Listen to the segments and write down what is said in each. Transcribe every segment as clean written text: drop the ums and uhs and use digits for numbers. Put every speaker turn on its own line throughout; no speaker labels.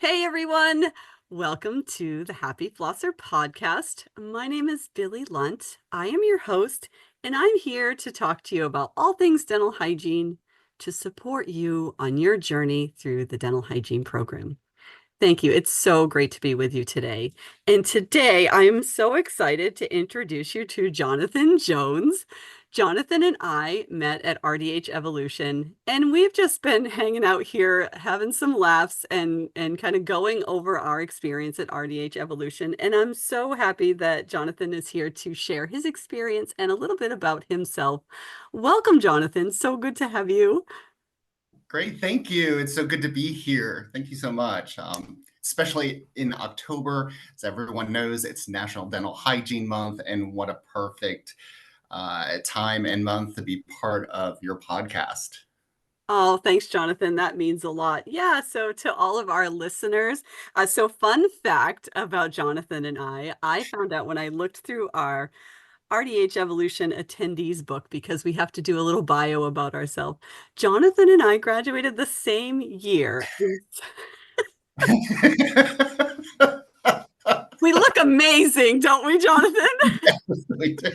Hey everyone, welcome to the Happy Flosser podcast. My name is Billy Lunt. I am your host, and I'm here to talk to you about all things dental hygiene to support you on your journey through the dental hygiene program. Thank you. It's so great to be with you today. And today I am so excited to introduce you to Jonathan Jones. Jonathan and I met at RDH Evolution, and we've just been hanging out here, having some laughs and kind of going over our experience at RDH Evolution. And I'm so happy that Jonathan is here to share his experience and a little bit about himself. Welcome, Jonathan. So good to have you.
Great, thank you. It's so good to be here. Thank you so much. Especially in October, as everyone knows, it's National Dental Hygiene Month, and what a perfect time and month to be part of your podcast.
Oh, thanks, Jonathan. That means a lot. Yeah, so to all of our listeners, so fun fact about Jonathan and I found out when I looked through our RDH Evolution attendees book because we have to do a little bio about ourselves. Jonathan and I graduated the same year. We look amazing, don't we, Jonathan?
Yes, we do.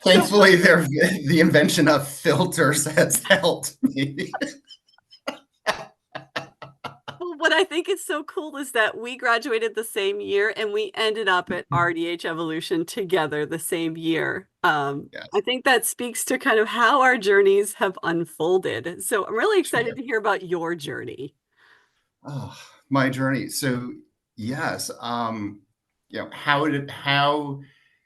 Thankfully, the invention of filters has helped me.
Well, what I think is so cool is that we graduated the same year and we ended up at RDH Evolution together the same year.
Yes.
I think that speaks to kind of how our journeys have unfolded. So I'm really excited to hear about your journey.
Oh, my journey. So yes, how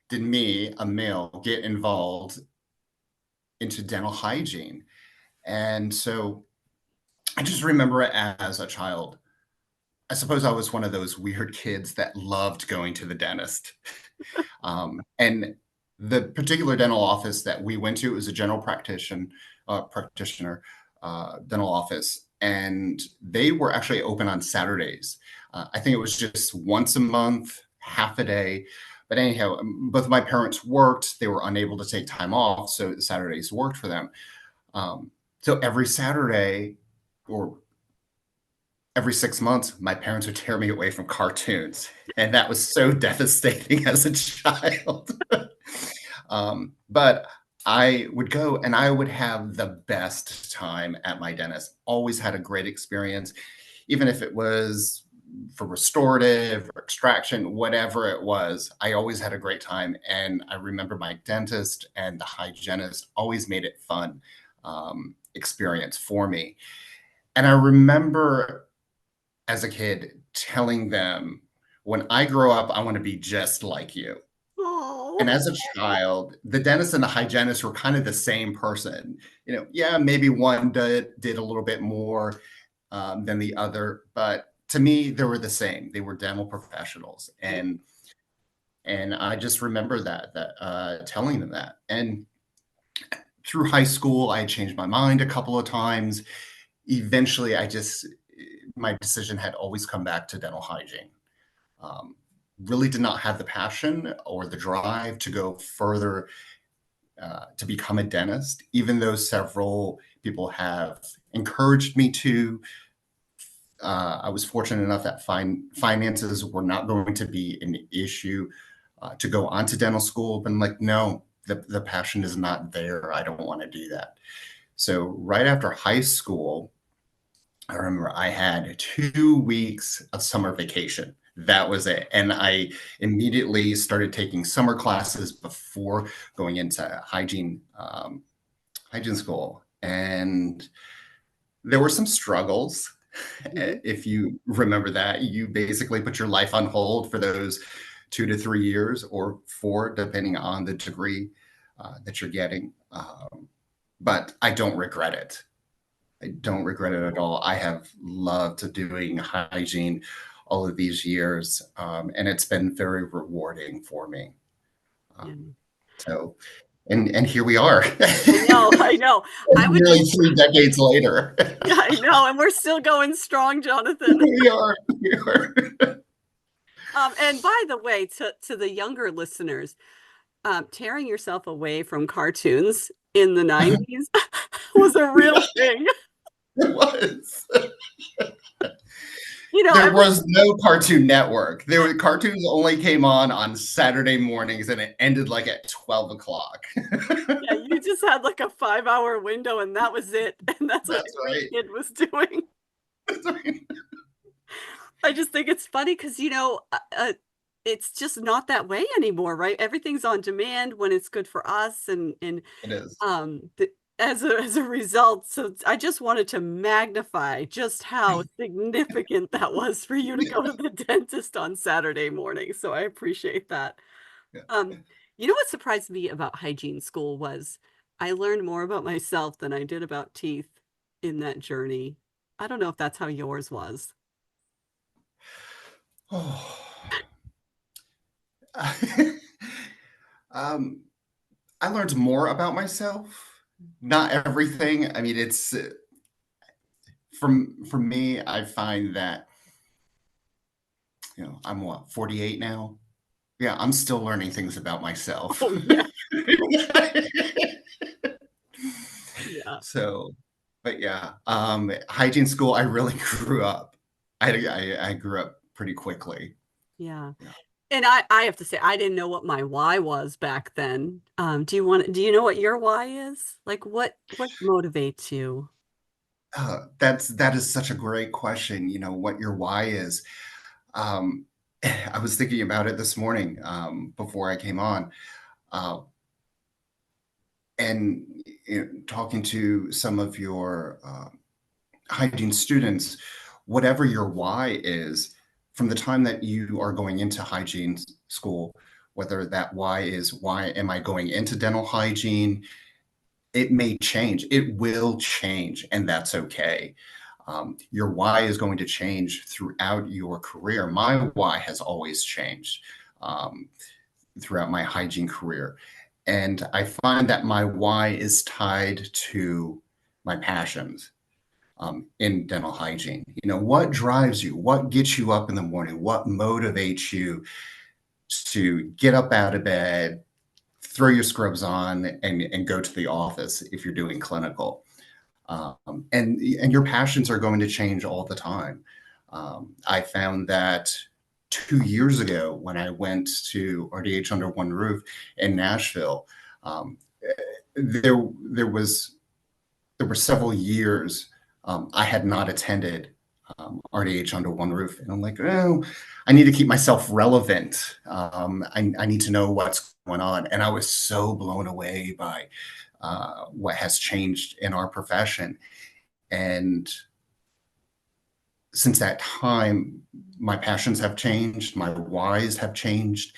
did me, a male, get involved into dental hygiene? And so I just remember it as a child. I suppose I was one of those weird kids that loved going to the dentist. And the particular dental office that we went to was a general practitioner dental office, and they were actually open on Saturdays. I think it was just once a month, half a day. But anyhow, both of my parents worked. They were unable to take time off, so Saturdays worked for them. So every Saturday or every 6 months, my parents would tear me away from cartoons. And that was so devastating as a child. But I would go and I would have the best time at my dentist. Always had a great experience, even if it was for restorative or extraction, whatever it was. I always had a great time. And I remember my dentist and the hygienist always made it fun experience for me. And I remember as a kid telling them, when I grow up, I want to be just like you.
Oh,
And as a child, the dentist and the hygienist were kind of the same person. Yeah, maybe one did a little bit more than the other, but to me, they were the same. They were dental professionals, and I just remember that telling them that. And through high school, I changed my mind a couple of times. Eventually, my decision had always come back to dental hygiene. Really did not have the passion or the drive to go further to become a dentist, even though several people have encouraged me to. I was fortunate enough that finances were not going to be an issue to go on to dental school, but I'm like, no, the passion is not there. I don't want to do that. So right after high school, I remember I had 2 weeks of summer vacation. That was it. And I immediately started taking summer classes before going into hygiene school. And there were some struggles. If you remember that, you basically put your life on hold for those 2 to 3 years, or 4, depending on the degree that you're getting. But I don't regret it. I don't regret it at all. I have loved doing hygiene all of these years, and it's been very rewarding for me. So, and here we are.
I know.
Nearly 3 decades later.
Yeah, I know, and we're still going strong, Jonathan.
We are.
And by the way, to the younger listeners, tearing yourself away from cartoons in the 90s was a real thing.
It was.
You know,
There
every
was no Cartoon Network. There were cartoons only came on Saturday mornings, and it ended, like, at 12 o'clock.
yeah, you just had like a 5-hour window and that was it, and that's what
That's
every
right.
kid was doing.
That's right.
I just think it's funny because it's just not that way anymore, right? Everything's on demand when it's good for us and
It is.
the as a result, so I just wanted to magnify just how significant that was for you to go to the dentist on Saturday morning, so I appreciate that.
Yeah.
Um, you know what surprised me about hygiene school was I learned more about myself than I did about teeth in that journey. I don't know if that's how yours was.
Oh. Um, I learned more about myself. Not everything. I mean, it's for me, I find that, I'm what, 48 now? Yeah, I'm still learning things about myself.
Oh, yeah, yeah,
So, but yeah, hygiene school, I really grew up. I grew up pretty quickly.
yeah.
Yeah.
And I have to say, I didn't know what my why was back then. Do you know what your why is? Like what motivates you?
That is such a great question, what your why is. Um, I was thinking about it this morning, before I came on, uh, and talking to some of your hygiene students, whatever your why is, from the time that you are going into hygiene school, whether that why is why am I going into dental hygiene, it may change. It will change, and that's okay. Your why is going to change throughout your career. My why has always changed um, throughout my hygiene career. And I find that my why is tied to my passions in dental hygiene. What drives you? What gets you up in the morning? What motivates you to get up out of bed, throw your scrubs on, and go to the office if you're doing clinical? And your passions are going to change all the time. I found that 2 years ago when I went to RDH Under One Roof in Nashville, um, there was there were several years I had not attended RDH Under One Roof, and I'm like, oh, I need to keep myself relevant. I need to know what's going on, and I was so blown away by what has changed in our profession. And since that time, my passions have changed, my whys have changed,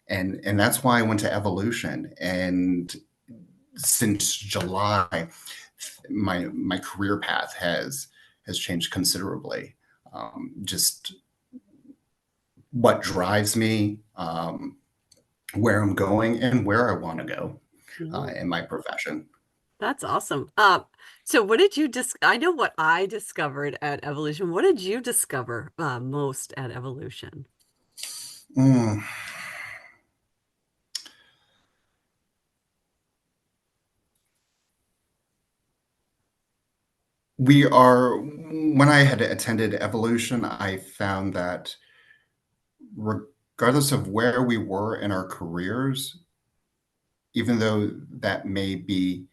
and that's why I went to Evolution. And since July, my career path has changed considerably. Just what drives me, where I'm going, and where I want to go
Yeah.
in my profession.
That's awesome. So what did you I know what I discovered at Evolution. What did you discover most at Evolution?
Mm. When I had attended Evolution, I found that regardless of where we were in our careers, even though that may be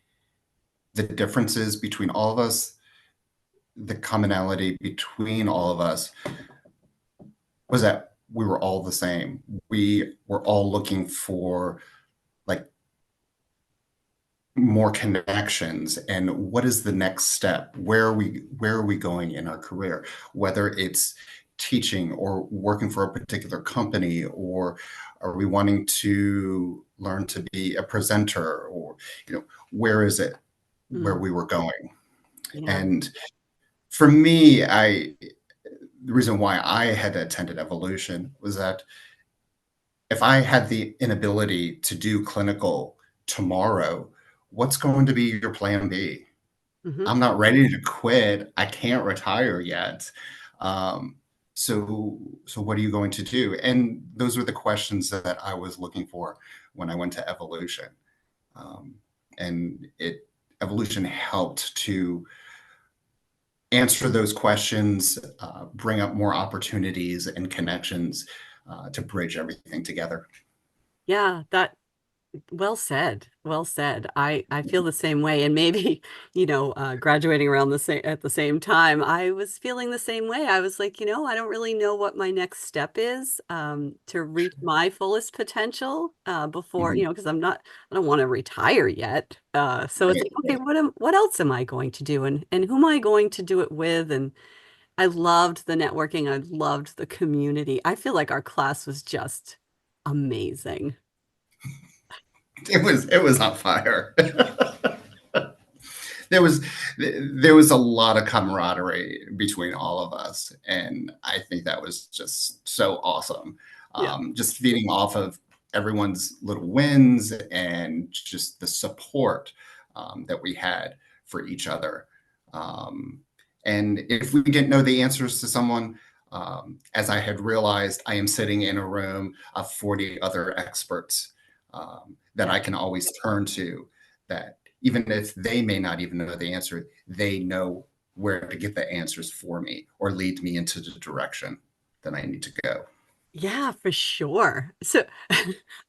the differences between all of us, the commonality between all of us was that we were all the same. We were all looking for like more connections and what is the next step? Where are we going in our career? Whether it's teaching or working for a particular company, or are we wanting to learn to be a presenter, or where is it where
Mm,
we were going?
yeah.
And for me, I the reason why I had attended Evolution was that if I had the inability to do clinical tomorrow, what's going to be your plan B?
Hmm.
I'm not ready to quit. I can't retire yet. Um, so what are you going to do? And those were the questions that I was looking for when I went to Evolution. Um, and Evolution helped to answer those questions, bring up more opportunities and connections to bridge everything together.
Yeah, that well said. Well said. I feel the same way. And maybe, graduating around the same at the same time, I was feeling the same way. I was like, I don't really know what my next step is to reach my fullest potential before,
Mhm.
because I don't want to retire yet. So it's
Right,
like, okay,
right.
what else am I going to do, and who am I going to do it with? And I loved the networking. I loved the community. I feel like our class was just amazing.
It was on fire. there was there was a lot of camaraderie between all of us, and I think that was just so awesome.
Yeah.
Just feeding off of everyone's little wins and just the support that we had for each other. Um, and if we didn't know the answers to someone, as I had realized, I am sitting in a room of 40 other experts that
Yeah.
I can always turn to, that even if they may not even know the answer, they know where to get the answers for me or lead me into the direction that I need to go.
Yeah, for sure. So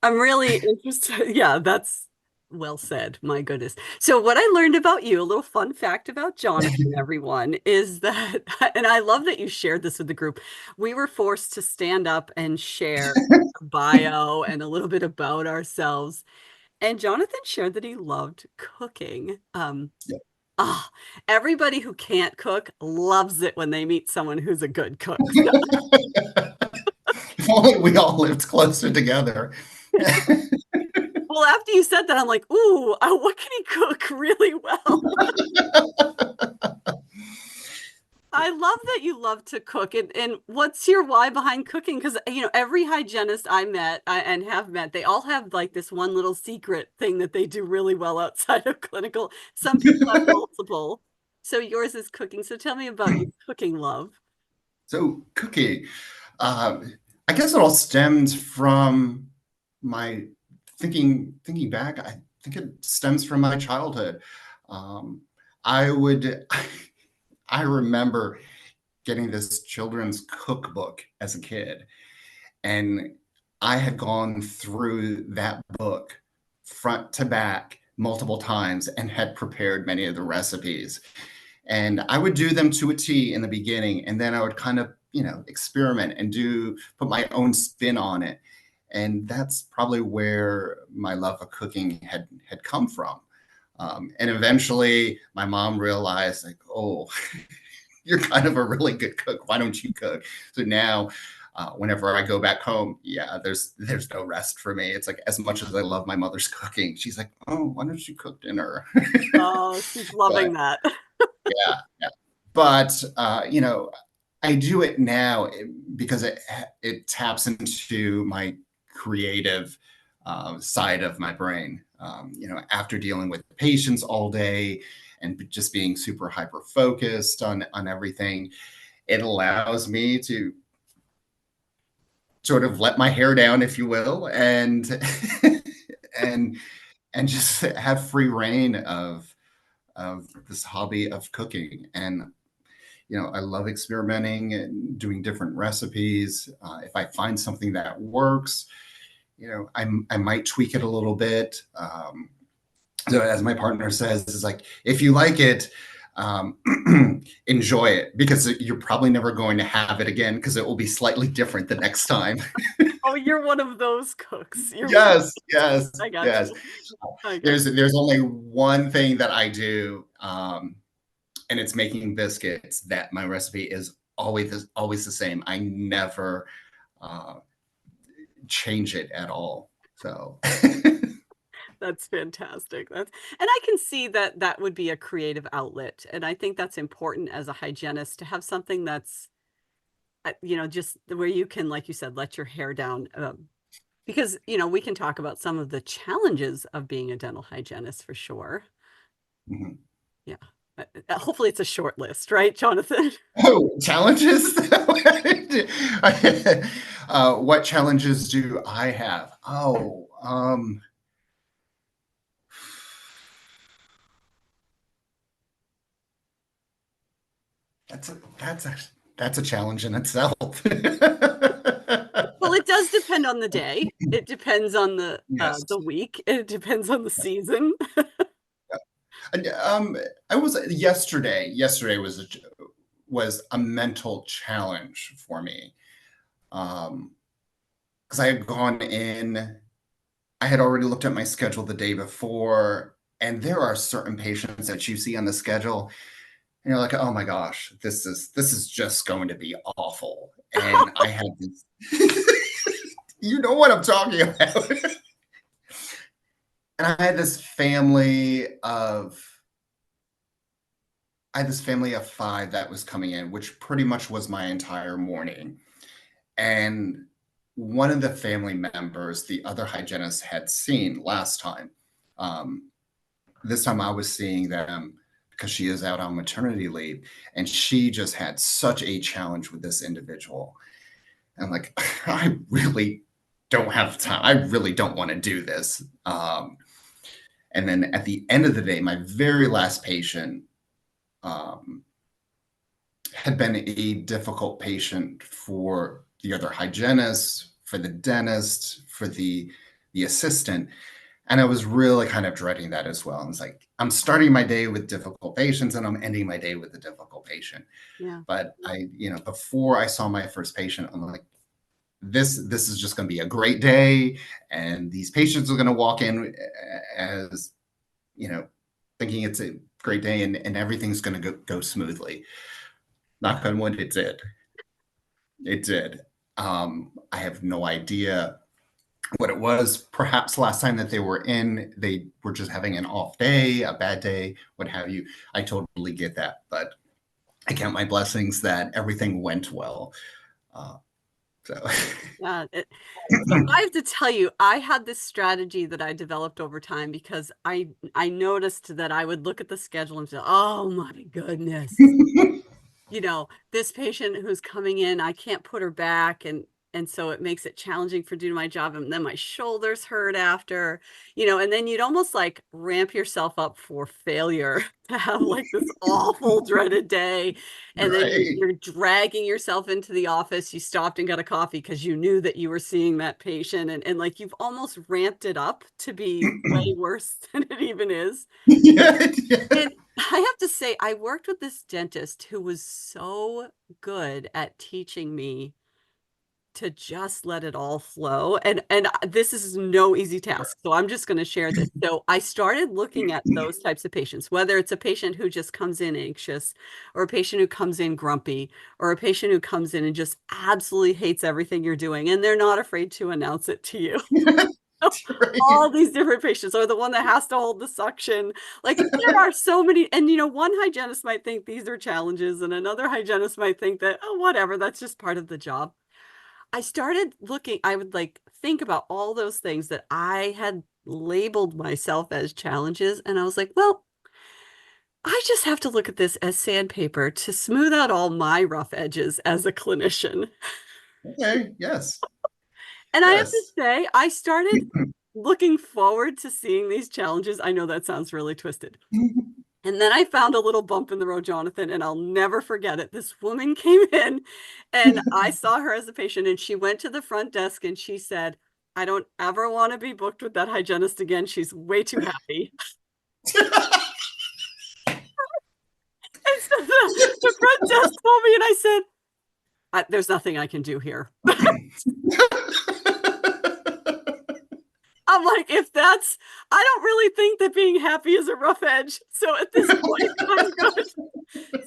I'm really interested. Yeah, that's well said. My goodness. So what I learned about you, a little fun fact about Jonathan, everyone, is that, and I love that you shared this with the group. We were forced to stand up and share our bio and a little bit about ourselves. And Jonathan shared that he loved cooking. Ah, everybody who can't cook loves it when they meet someone who's a good cook.
If only we all lived closer together.
Well, after you said that, I'm like, ooh, what can he cook really well? I love that you love to cook. And what's your why behind cooking? Because, every hygienist I met and have met, they all have like this one little secret thing that they do really well outside of clinical. Some people have multiple. So yours is cooking. So tell me about your cooking love.
So cooking, I guess it all stems from my thinking back. I think it stems from my childhood. Um, I would, I remember getting this children's cookbook as a kid, and I had gone through that book front to back multiple times and had prepared many of the recipes. And I would do them to a T in the beginning, and then I would kind of, experiment and put my own spin on it. And that's probably where my love of cooking had come from. And eventually, my mom realized, like, oh, you're kind of a really good cook. Why don't you cook? So now, whenever I go back home, yeah, there's no rest for me. It's like, as much as I love my mother's cooking, she's like, oh, why don't you cook dinner?
Oh, she's
But
loving that.
yeah, yeah. But I do it now because it taps into my creative side of my brain. After dealing with patients all day and just being super hyper focused on everything, it allows me to sort of let my hair down, if you will, and and and just have free reign of this hobby of cooking. And I love experimenting and doing different recipes. If I find something that works, I might tweak it a little bit. So as my partner says, it's like, if you like it, um, enjoy it, because you're probably never going to have it again, because it will be slightly different the next time.
Oh, you're one of those cooks.
Yes, yes,
I got
yes.
you. I got
There's only one thing that I do, and it's making biscuits. That my recipe is always the same. I never uh, change it at all. So
That's fantastic. And I can see that that would be a creative outlet. And I think that's important as a hygienist to have something that's, just where you can, like you said, let your hair down. Because, we can talk about some of the challenges of being a dental hygienist for sure.
mhm.
Yeah. Hopefully it's a short list, right, Jonathan?
Oh, challenges. What challenges do I have? Oh, That's a challenge in itself.
Well, it does depend on the day. It depends on
Yes.
the week. It depends on the season.
And, I was yesterday. Yesterday was a mental challenge for me, because I had gone in. I had already looked at my schedule the day before, and there are certain patients that you see on the schedule, and you're like, "Oh my gosh, this is just going to be awful." And I had this, you know what I'm talking about. And I had this family of 5 that was coming in, which pretty much was my entire morning. And one of the family members, the other hygienist had seen last time. Um, this time I was seeing them because she is out on maternity leave, and she just had such a challenge with this individual. And I'm like, I really don't have time. I really don't want to do this. And then at the end of the day, my very last patient, um, had been a difficult patient for the other hygienist, for the dentist, for the assistant. And I was really kind of dreading that as well. And it's like, I'm starting my day with difficult patients and I'm ending my day with a difficult patient.
Yeah.
But before I saw my first patient, I'm like, this is just going to be a great day. And these patients are going to walk in as, you know, thinking it's a great day and everything's going to go smoothly. Knock on wood, it did. It did. I have no idea what it was. Perhaps last time that they were in, they were just having an off day, a bad day, what have you. I totally get that, but I count my blessings that everything went well. Uh, so,
Yeah. So I have to tell you, I had this strategy that I developed over time because I noticed that I would look at the schedule and say, "Oh my goodness, this patient who's coming in, I can't put her back, and so it makes it challenging for doing my job, and then my shoulders hurt after, and then you'd almost like ramp yourself up for failure to have like this awful dreaded day, and then
right.
you're dragging yourself into the office. You stopped and got a coffee because you knew that you were seeing that patient, and like you've almost ramped it up to be way worse than it even is.
Yeah, yeah.
And I have to say, I worked with this dentist who was so good at teaching me to just let it all flow. And this is no easy task. So I'm just going to share this. So I started looking at those types of patients, whether it's a patient who just comes in anxious, or a patient who comes in grumpy, or a patient who comes in and just absolutely hates everything you're doing, and they're not afraid to announce it to you.
Right.
All these different patients, or the one that has to hold the suction. Like there are so many, and one hygienist might think these are challenges, and another hygienist might think that, oh, whatever, that's just part of the job. I started looking, I would like think about all those things that I had labeled myself as challenges, and I was like, well, I just have to look at this as sandpaper to smooth out all my rough edges as a clinician.
Okay. Yes.
And I have to
Yes.
say, I started looking forward to seeing these challenges. I know that sounds really twisted. And then I found a little bump in the road, Jonathan, and I'll never forget it. This woman came in and I saw her as a patient, and she went to the front desk and she said, "I don't ever want to be booked with that hygienist again. She's way too happy." And so the front desk told me, and I said, "There's nothing I can do here." I'm like, I don't really think that being happy is a rough edge. So at this point, I'm good.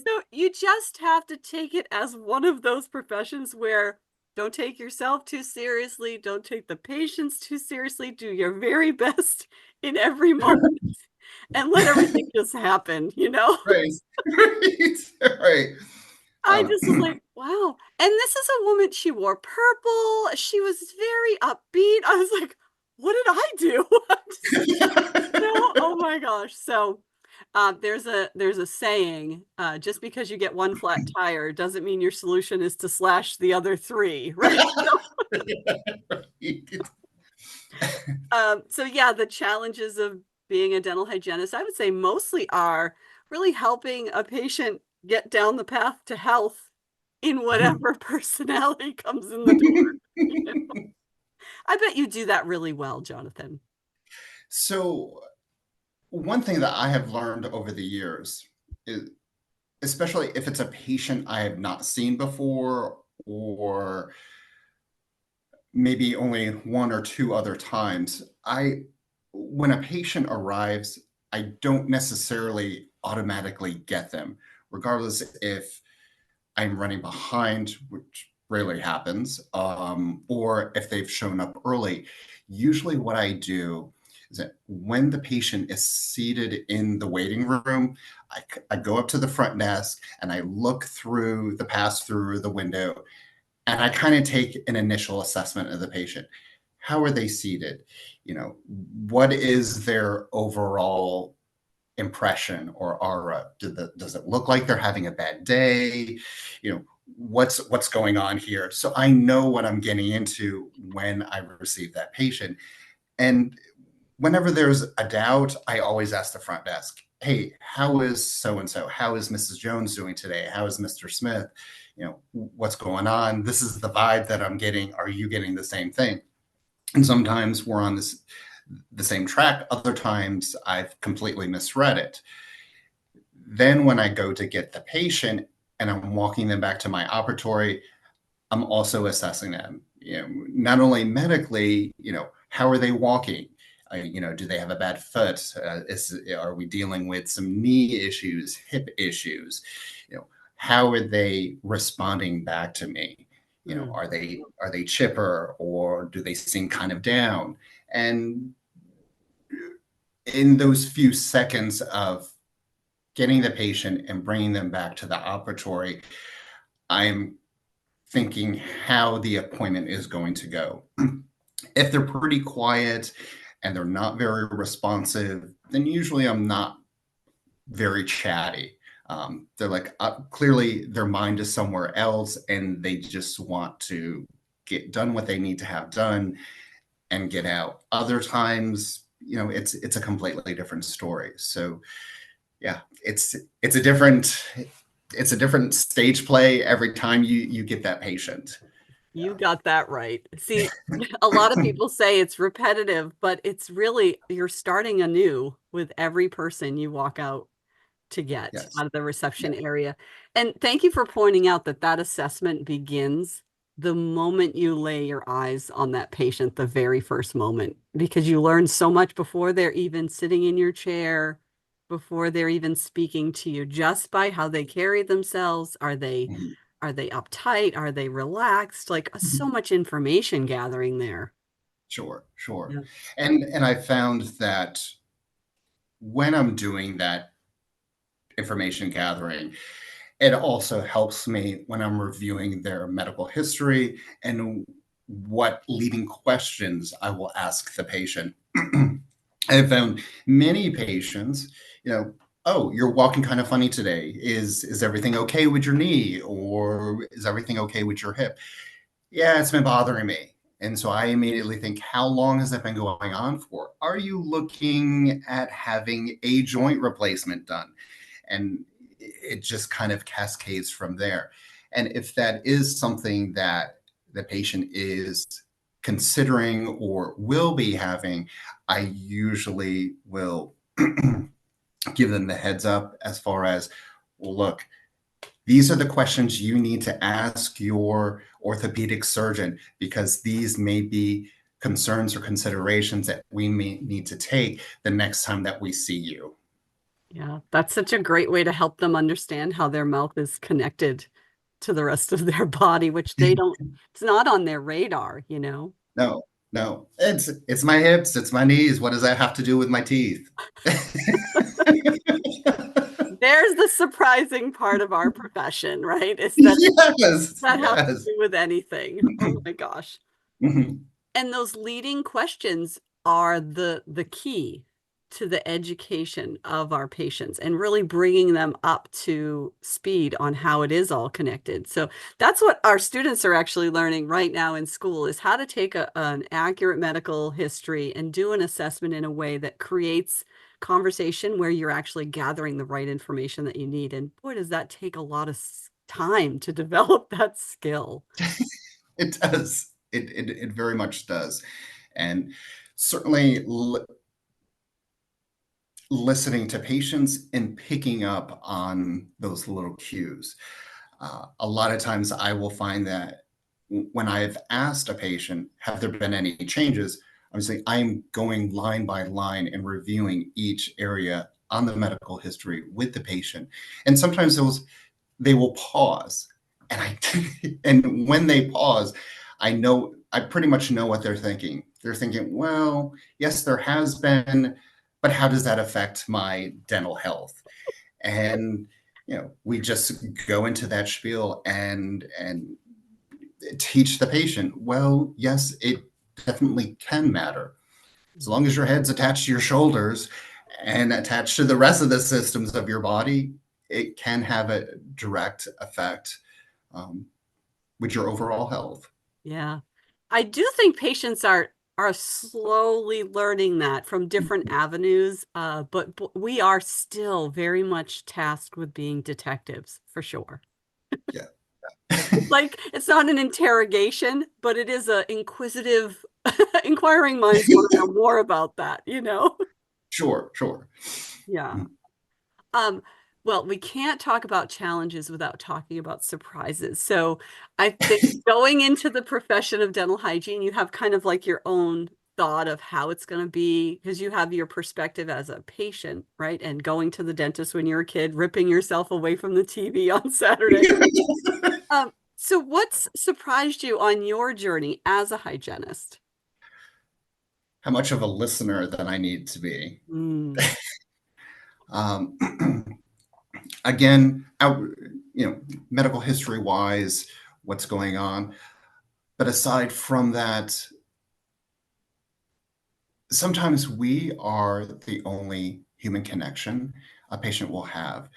So you just have to take it as one of those professions where don't take yourself too seriously, don't take the patients too seriously, do your very best in every moment and let everything just happen.
Right. Right. Right.
I just was
Um,
like, wow. And this is a woman, she wore purple, she was very upbeat. I was like, what did I do? Oh my gosh. So there's a saying, just because you get one flat tire doesn't mean your solution is to slash the other three, right? So yeah, the challenges of being a dental hygienist, I would say mostly are really helping a patient get down the path to health in whatever personality comes in the door. You know? I bet you do that really well, Jonathan.
So one thing that I have learned over the years is, especially if it's a patient I have not seen before, or maybe only one or two other times, when a patient arrives, I don't necessarily automatically get them, regardless if I'm running behind, which rarely happens, or if they've shown up early. Usually what I do is that when the patient is seated in the waiting room, I go up to the front desk and I look through the pass through the window, and I kind of take an initial assessment of the patient. How are they seated? You know, what is their overall impression or aura? Does it look like they're having a bad day? You know, what's going on here? So I know what I'm getting into when I receive that patient. And whenever there's a doubt, I always ask the front desk, hey, how is so and so? How is Mrs. Jones doing today? How is Mr. Smith? You know, what's going on? This is the vibe that I'm getting. Are you getting the same thing? And sometimes we're on the same track. Other times I've completely misread it. Then when I go to get the patient and I'm walking them back to my operatory, I'm also assessing them. You know, not only medically, you know, how are they walking? You know, do they have a bad foot? Are we dealing with some knee issues, hip issues? You know, how are they responding back to me? You know,
Mm.
are they chipper, or do they seem kind of down? And in those few seconds of getting the patient and bringing them back to the operatory, I'm thinking how the appointment is going to go. If they're pretty quiet and they're not very responsive, then usually I'm not very chatty. They're like, clearly their mind is somewhere else and they just want to get done what they need to have done and get out. Other times, you know, it's a completely different story. So yeah, it's a different stage play every time you get that patient.
You got that right. See, a lot of people say it's repetitive, but it's really, you're starting anew with every person you walk out to get
Yes.
out of the reception
Yes.
area. And thank you for pointing out that that assessment begins the moment you lay your eyes on that patient, the very first moment, because you learn so much before they're even sitting in your chair, before they're even speaking to you, just by how they carry themselves.
Mhm.
Are they uptight? Are they relaxed? Like so
Mhm.
much information gathering there.
Sure, sure.
Yeah.
And I found that when I'm doing that information gathering, it also helps me when I'm reviewing their medical history and what leading questions I will ask the patient. I have found many patients, you know, oh, you're walking kind of funny today. Is everything okay with your knee, or is everything okay with your hip? Yeah, it's been bothering me. And so I immediately think, how long has that been going on for? Are you looking at having a joint replacement done? And it just kind of cascades from there. And if that is something that the patient is considering or will be having, I usually will give them the heads up as far as, well, look, these are the questions you need to ask your orthopedic surgeon, because these may be concerns or considerations that we may need to take the next time that we see you.
Yeah, that's such a great way to help them understand how their mouth is connected to the rest of their body, which they don't, it's not on their radar, you know?
No, no, it's my hips, it's my knees. What does that have to do with my teeth?
There's the surprising part of our profession, right? Is that
Yes,
that have to
yes.
do with anything. Oh my gosh.
Mhm.
And those leading questions are the key to the education of our patients and really bringing them up to speed on how it is all connected. So that's what our students are actually learning right now in school, is how to take an accurate medical history and do an assessment in a way that creates conversation where you're actually gathering the right information that you need. And boy, does that take a lot of time to develop that skill.
It does. It very much does. And certainly listening to patients and picking up on those little cues. A lot of times I will find that when I've asked a patient, have there been any changes? Obviously, I'm going line by line and reviewing each area on the medical history with the patient. And sometimes they will pause. And and when they pause, I pretty much know what they're thinking. They're thinking, well, yes, there has been, but how does that affect my dental health? And we just go into that spiel and teach the patient, well, yes, it definitely can matter. As long as your head's attached to your shoulders and attached to the rest of the systems of your body, it can have a direct effect um, with your overall health.
Yeah. I do think patients are slowly learning that from different avenues, but we are still very much tasked with being detectives for sure.
Yeah.
Like it's not an interrogation, but it is a inquisitive, inquiring minds want to know more about that, you know?
Sure, sure.
Yeah. Um, well, we can't talk about challenges without talking about surprises. So I think going into the profession of dental hygiene, you have kind of like your own thought of how it's going to be because you have your perspective as a patient, right? And going to the dentist when you're a kid, ripping yourself away from the TV on Saturday. So what's surprised you on your journey as a hygienist?
How much of a listener that I need to be.
Mm,
Um, again, medical history wise, what's going on. But aside from that, sometimes we are the only human connection a patient will have.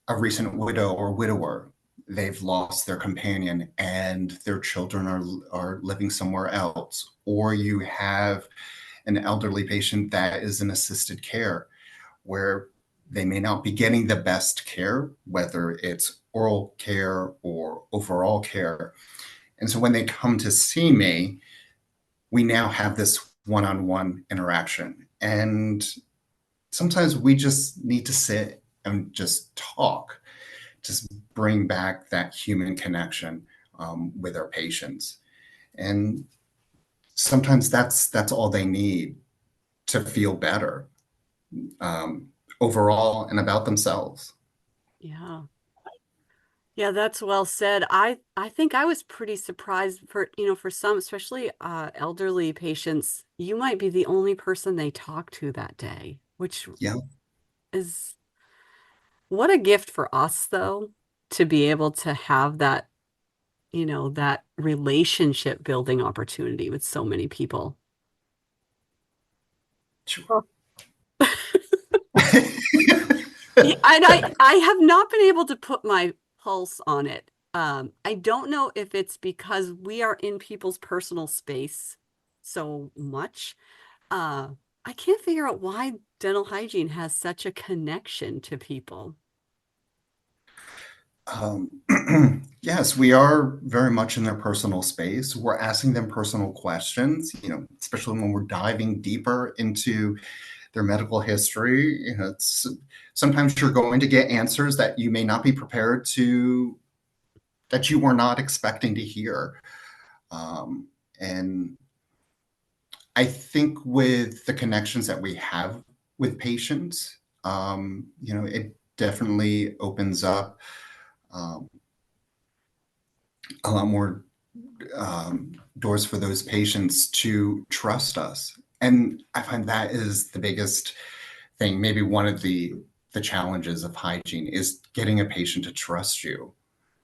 A recent widow or widower, they've lost their companion and their children are living somewhere else. Or you have an elderly patient that is in assisted care where they may not be getting the best care, whether it's oral care or overall care. And so when they come to see me, we now have this one-on-one interaction. And sometimes we just need to sit and just talk, just bring back that human connection with our patients. And sometimes that's all they need to feel better um, overall and about themselves.
yeah. Yeah, that's well said. I think I was pretty surprised for, for some, especially elderly patients, you might be the only person they talk to that day, which
Yeah,
is what a gift for us though, to be able to have that, that relationship building opportunity with so many people.
sure.
Oh. Yeah, and I have not been able to put my pulse on it. I don't know if it's because we are in people's personal space so much. Uh, I can't figure out why dental hygiene has such a connection to people.
Um, yes, we are very much in their personal space. We're asking them personal questions, especially when we're diving deeper into their medical history. Sometimes you're going to get answers that you may not be prepared to, that you were not expecting to hear. And I think with the connections that we have with patients, it definitely opens up um, a lot more doors for those patients to trust us. And I find that is the biggest thing. Maybe one of the challenges of hygiene is getting a patient to trust you.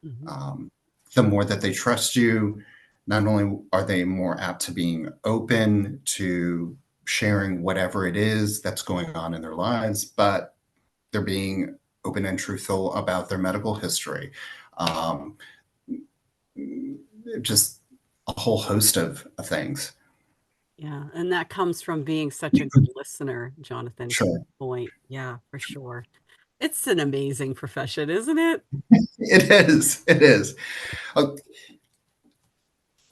Mhm.
Um, the more that they trust you, not only are they more apt to being open to sharing whatever it is that's going on in their lives, but they're being open and truthful about their medical history. Um, just a whole host of things.
Yeah, and that comes from being such a good listener, Jonathan, to
Sure.
your point. Yeah, for sure. It's an amazing profession, isn't it?
It is. It is. Uh,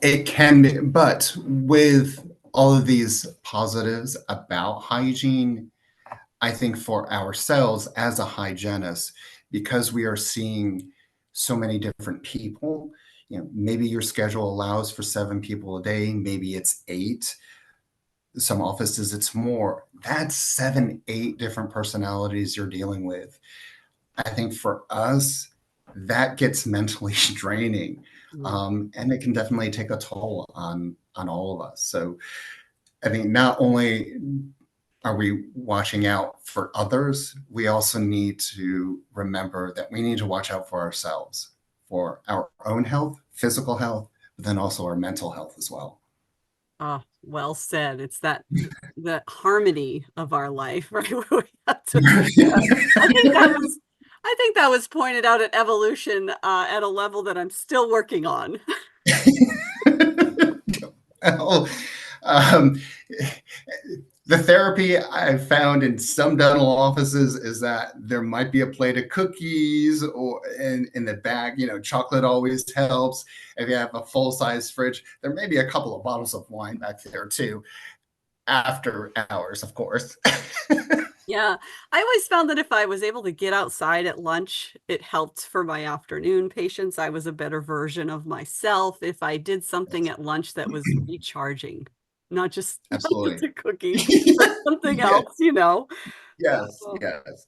It can be, but with all of these positives about hygiene, I think for ourselves as a hygienist, because we are seeing so many different people, maybe your schedule allows for 7 people a day, maybe it's 8. Some offices it's more. That's 7, 8 different personalities you're dealing with. I think for us, that gets mentally draining,
Yeah.
and it can definitely take a toll on all of us. So I think not only are we watching out for others, we also need to remember that we need to watch out for ourselves, for our own health, physical health, but then also our mental health as well.
Ah, well said. It's that harmony of our life, right? Where we have to, I think that was I think that was pointed out at evolution at a level that I'm still working on.
Well, um, the therapy I've found in some dental offices is that there might be a plate of cookies or in the bag. Chocolate always helps. If you have a full size fridge, there may be a couple of bottles of wine back there too, after hours, of course.
Yeah, I always found that if I was able to get outside at lunch, it helped for my afternoon patients. I was a better version of myself if I did something at lunch that was recharging, not just not just
Absolutely.
a cookie, but something
Yeah.
else.
Yes.
Oh.
Yes.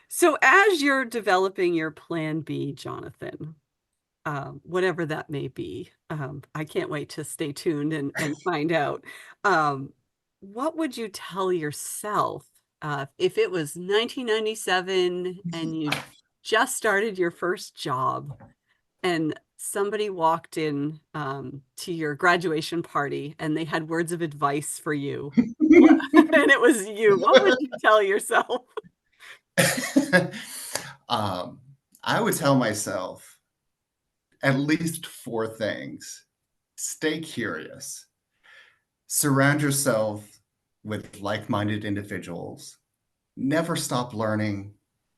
So as you're developing your plan B, Jonathan, whatever that may be, I can't wait to stay tuned and find out. Um, what would you tell yourself if it was 1997 and you just started your first job and somebody walked in to your graduation party and they had words of advice for you? What, and it was you. What would you tell yourself?
um, I would tell myself at least 4 things. Stay curious. Surround yourself with like minded individuals. Never stop learning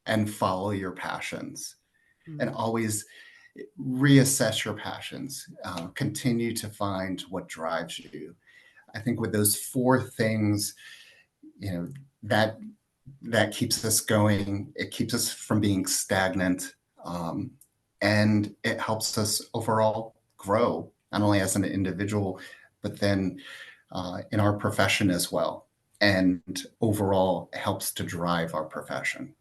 and follow your passions. And
Mm,
always reassess your passions. Continue to find what drives you. I think with those 4 things, you know, that that keeps us going. It keeps us from being stagnant, and it helps us overall grow, not only as an individual, but then in our profession as well. And overall helps to drive our profession.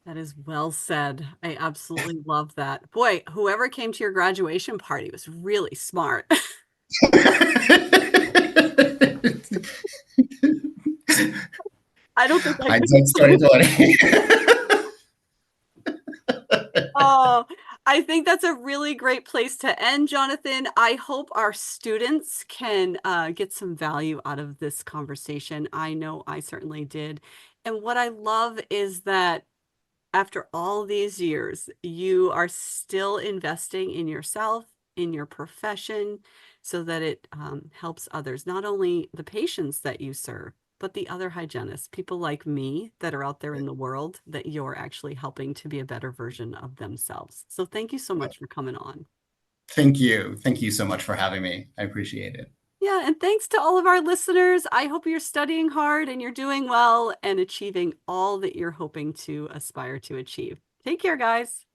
that is well said. I absolutely love that. Boy, whoever came to your graduation party was really smart. I don't think I could.
Hindsight's 2020.
Oh, I think that's a really great place to end, Jonathan. I hope our students can get some value out of this conversation. I know I certainly did. And what I love is that after all these years, you are still investing in yourself, in your profession, so that it helps others, not only the patients that you serve, but the other hygienists, people like me that are out there in the world that you're actually helping to be a better version of themselves. So thank you so much for coming on.
Thank you. Thank you so much for having me. I appreciate it.
Yeah, and thanks to all of our listeners. I hope you're studying hard and you're doing well and achieving all that you're hoping to aspire to achieve. Take care, guys.